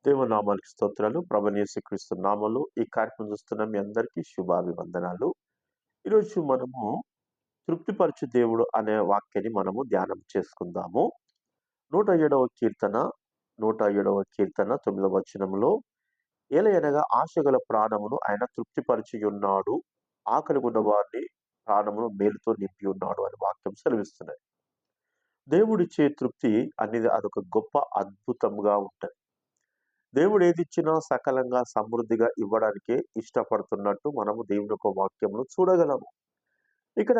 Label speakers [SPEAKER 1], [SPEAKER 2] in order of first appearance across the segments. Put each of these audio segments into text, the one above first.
[SPEAKER 1] దేవనామానికి స్తోత్రాలు. ప్రభువైన యేసుక్రీస్తు నామములో ఈ కార్యక్రమం చూస్తున్న మీ అందరికీ శుభాభివందనాలు. ఈరోజు మనము తృప్తిపరచు దేవుడు అనే వాక్యాన్ని మనము ధ్యానం చేసుకుందాము. 107వ కీర్తన 107వ కీర్తన 9వ వచనంలో ఏలయనగా ఆశగల ప్రాణమును ఆయన తృప్తిపరచియున్నాడు. ఆకలిగొన్న వారిని ప్రాణమును మేలుతో నింపి ఉన్నాడు అని వాక్యం సెలవిస్తున్నది. దేవుడిచ్చే తృప్తి అనేది అదొక గొప్ప అద్భుతంగా ఉంటది. దేవుడు ఏదిచ్చినా సకలంగా సమృద్ధిగా ఇవ్వడానికే ఇష్టపడుతున్నట్టు మనము దేవుని యొక్క వాక్యమును చూడగలము. ఇక్కడ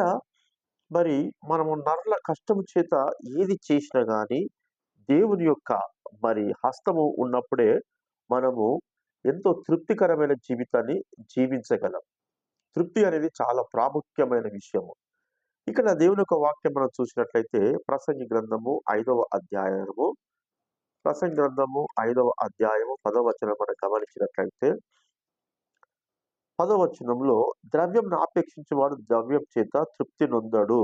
[SPEAKER 1] మరి మనము నరుల కష్టము చేత ఏది చేసినా గాని దేవుని యొక్క మరి హస్తము ఉన్నప్పుడే మనము ఎంతో తృప్తికరమైన జీవితాన్ని జీవించగలం. తృప్తి అనేది చాలా ప్రాముఖ్యమైన విషయము. ఇక్కడ దేవుని యొక్క వాక్యం మనం చూసినట్లయితే ప్రసంగి గ్రంథము 5వ అధ్యాయము 10వ వచనం మనం గమనించినట్లయితే 10వ వచనంలో ద్రవ్యంను ఆపేక్షించేవాడు ద్రవ్యం చేత తృప్తి నొందడు,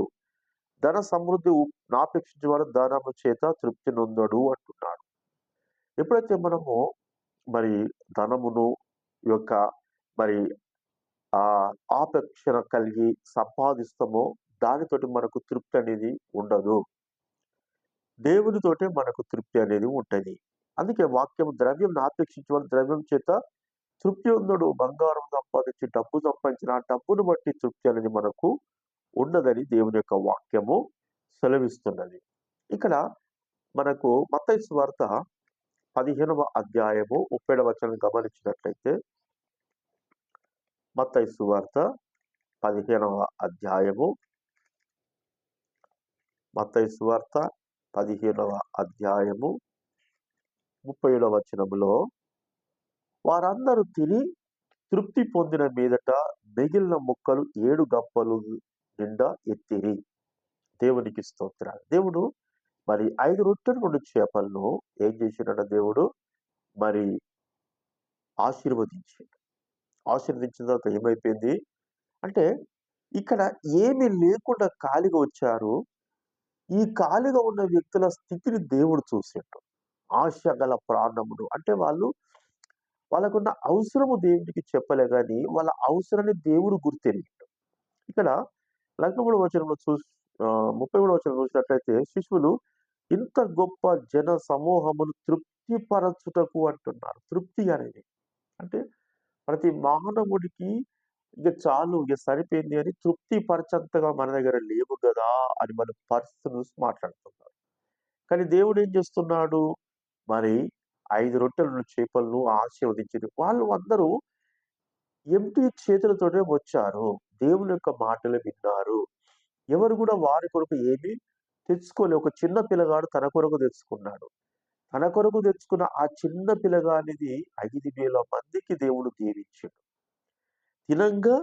[SPEAKER 1] ధన సమృద్ధి నాపేక్షించేవాడు ధనము చేత తృప్తి నొందడు అంటున్నాడు. ఎప్పుడైతే మనము మరి ధనమును యొక్క మరి ఆపేక్షణ కలిగి సంపాదిస్తామో దానితోటి మనకు తృప్తి అనేది ఉండదు. దేవునితోటే మనకు తృప్తి అనేది ఉంటది. అందుకే వాక్యం ద్రవ్యం ఆపేక్షించేవాడు ద్రవ్యం చేత తృప్తి ఉండడు. బంగారం సంపాదించి డబ్బు సంపాదించిన ఆ డబ్బును బట్టి తృప్తి అనేది మనకు ఉండదని దేవుని యొక్క వాక్యము సెలవిస్తున్నది. ఇక్కడ మనకు మత్తయి సువార్త 15వ అధ్యాయము 37వ వచనం గమనించినట్లయితే మత్తయి సువార్త 15వ అధ్యాయము 37వ వచనములో వారందరూ తిని తృప్తి పొందిన మీదట మిగిలిన ముక్కలు 7 గంపలు నిండా ఎత్తిరి. దేవునికి స్తోత్రాలు. దేవుడు మరి 5 రొట్టెలు 2 చేపలను ఏం చేసినట దేవుడు మరి ఆశీర్వదించిన తర్వాత ఏమైపోయింది అంటే ఇక్కడ ఏమీ లేకుండా ఖాళీగా వచ్చారు. ఈ ఖాళీగా ఉన్న వ్యక్తుల స్థితిని దేవుడు చూసిండు. ఆశ గల ప్రాణమును అంటే వాళ్ళకున్న అవసరము దేవుడికి చెప్పలే గాని వాళ్ళ అవసరాన్ని దేవుడు గుర్తెరిగిండు. ఇక్కడ 33వ వచనంలో 33వ వచనం చూసినట్లయితే శిశువులు ఇంత గొప్ప జన సమూహమును తృప్తిపరచుటకు అంటున్నారు. తృప్తి అనేది అంటే ప్రతి మానవుడికి ఇక చాలు ఇక సరిపోయింది అని తృప్తి పరచంతగా మన దగ్గర లేవు కదా అని మన పరిస్థితులు మాట్లాడుతున్నారు. కానీ దేవుడు ఏం చేస్తున్నాడు మరి 5 రొట్టెలు 2 చేపలను ఆశీర్వదించింది. వాళ్ళు అందరూ ఎంప్టీ చేతులతోనే వచ్చారు. దేవుని యొక్క మాటలు విన్నారు. ఎవరు కూడా వారి కొరకు ఏమీ తెచ్చుకోలే. ఒక చిన్న పిల్లగాడు తన కొరకు తెచ్చుకున్నాడు. తన కొరకు తెచ్చుకున్న ఆ చిన్న పిల్లగానిది 5,000 మందికి దేవుడు దీవించాడు. తినంగా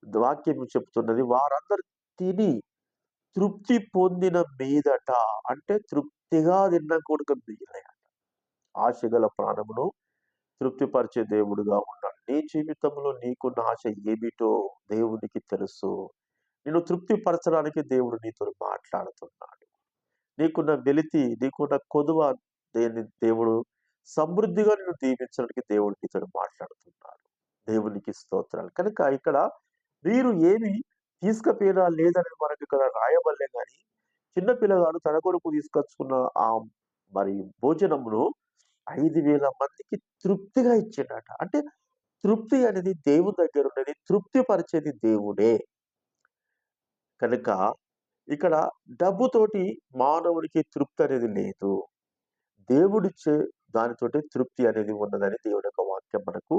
[SPEAKER 1] వాక్యం చెప్తున్నది వారందరూ తిని తృప్తి పొందిన మీదట అంటే తృప్తిగా తిన్న కొడుకు మిగిలినాయట. ఆశగల ప్రాణమును తృప్తిపరిచే దేవుడుగా ఉన్నాడు. నీ జీవితంలో నీకున్న ఆశ ఏమిటో దేవునికి తెలుసు. నిన్ను తృప్తిపరచడానికి దేవుడు నీతో మాట్లాడుతున్నాడు. నీకున్న వెలితి నీకున్న కొదువ దేవుడు సమృద్ధిగా నిన్ను దీవించడానికి దేవుడు నీతో మాట్లాడుతున్నాడు. దేవునికి స్తోత్రాలు. కనుక ఇక్కడ మీరు ఏమి తీసుకపోయినా లేదని మనకి ఇక్కడ రాయబడలే కానీ చిన్న పిల్లగాడు తన కొరకు తీసుకొచ్చుకున్న ఆ మరి భోజనమును 5,000 మందికి తృప్తిగా ఇచ్చిండట. అంటే తృప్తి అనేది దేవుని దగ్గర ఉన్నది. తృప్తి పరిచేది దేవుడే. కనుక ఇక్కడ డబ్బుతోటి మానవుడికి తృప్తి అనేది లేదు. దేవుడిచ్చే దానితోటి తృప్తి అనేది ఉన్నదని దేవుని యొక్క వాక్యం మనకు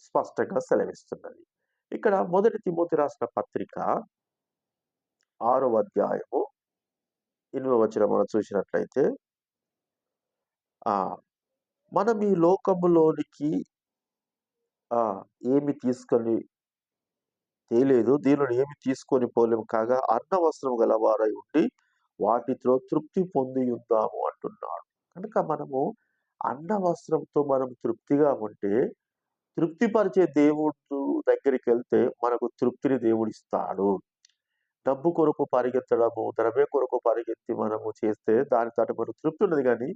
[SPEAKER 1] స్పష్టంగా సెలవిస్తున్నది. ఇక్కడ 1 తిమోతి రాసిన పత్రిక 6వ అధ్యాయము 8వ వచనం మనం చూసినట్లయితే మనం ఈ లోకములోనికి ఏమి తీసుకొని తేలేదు, దీనిని ఏమి తీసుకొని పోలేము కాగా అన్న వస్త్రం గలవారై ఉండి వాటితో తృప్తి పొంది ఉందాము అంటున్నాడు. కనుక మనము అన్న వస్త్రంతో మనం తృప్తిగా ఉంటే తృప్తిపరిచే దేవుడు దగ్గరికి వెళ్తే మనకు తృప్తిని దేవుడు ఇస్తాడు. డబ్బు కొరకు పరిగెత్తడము, ద్రవ్య కొరకు పరిగెత్తి మనము చేస్తే దాని తోటి మనకు తృప్తి ఉన్నది కానీ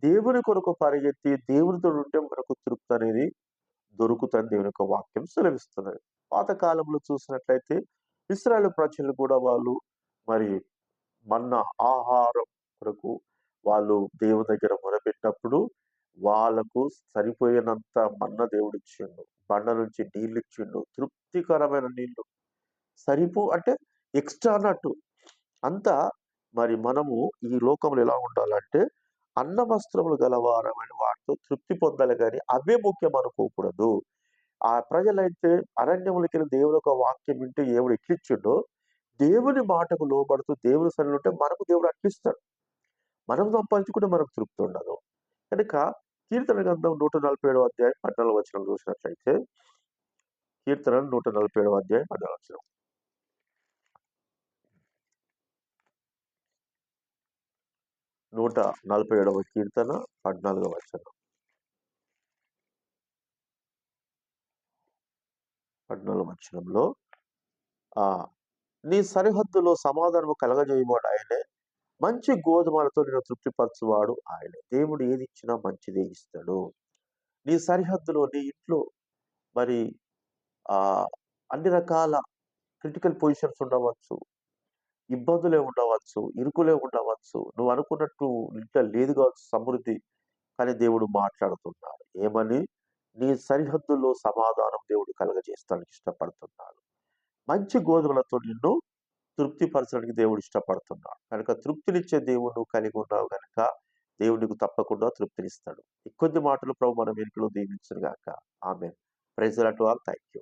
[SPEAKER 1] దేవుని కొరకు పరిగెత్తి దేవునితో ఉంటే మనకు తృప్తి అనేది దొరుకుతుంది దేవుని యొక్క వాక్యం సెలవిస్తున్నది. పాత కాలంలో చూసినట్లయితే ఇశ్రాయేలు ప్రజలు కూడా వాళ్ళు మరి మన్నా ఆహారం కొరకు వాళ్ళు దేవుని దగ్గర మొరపెట్టినప్పుడు వాళ్ళకు సరిపోయినంత మన్న దేవుడిచ్చిండు. బండ నుంచి నీళ్ళిచ్చిండు. తృప్తికరమైన నీళ్ళు. అంటే ఎక్స్‌ట్రా అన్నట్టు. అంతా మరి మనము ఈ లోకంలో ఎలా ఉండాలంటే అన్న వస్త్రములు గలవారమని వాటితో తృప్తి పొందాలి గాని అవే ముఖ్యం అనుకోకూడదు. ఆ ప్రజలైతే అరణ్యములకెళ్ళి దేవుని యొక్క వాక్యం వింటే దేవుడు ఎట్లిచ్చిండో, దేవుని మాటకు లోబడుతూ దేవుని సన్నిధిలో ఉంటే మనకు దేవుడు అట్లిస్తాడు. మనం సంపాదించుకుంటే మనకు తృప్తి ఉండదు. కనుక కీర్తన గ్రంథం 147 అధ్యాయం 14 వచనం చూసినట్లయితే, కీర్తన 147 అధ్యాయం 14 వచనం. 147వ కీర్తన 14వ వచనం. 14వ వచనంలో నీ సరిహద్దులో సమాధానము కలగజేయవాడు ఆయనే. మంచి గోధుమలతో నిన్ను తృప్తిపరచువాడు ఆయనే. దేవుడు ఏదిచ్చినా మంచిదే ఇస్తాడు. నీ సరిహద్దులో నీ ఇంట్లో మరి అన్ని రకాల క్రిటికల్ పొజిషన్స్ ఉండవచ్చు. ఇబ్బందులే ఉండవచ్చు. ఇరుకులే ఉండవచ్చు. నువ్వు అనుకున్నట్టు ఇంట్లో లేదు కావచ్చు సమృద్ధి. కానీ దేవుడు మాట్లాడుతున్నాడు. ఏమని? నీ సరిహద్దుల్లో సమాధానం దేవుడు కలుగజేస్తానికి ఇష్టపడుతున్నాడు. మంచి గోధుమలతో నిన్ను తృప్తిపరచడానికి దేవుడు ఇష్టపడుతున్నాడు. కనుక తృప్తినిచ్చే దేవుడు నువ్వు కలిగి ఉన్నావు గనుక దేవుడు నీకు తప్పకుండా తృప్తినిస్తాడు. ఈ కొద్ది మాటలు ప్రభు మన వెనుకలో దీవించును గాక. ఆమేన్. Praise the Lord to all. Thank you.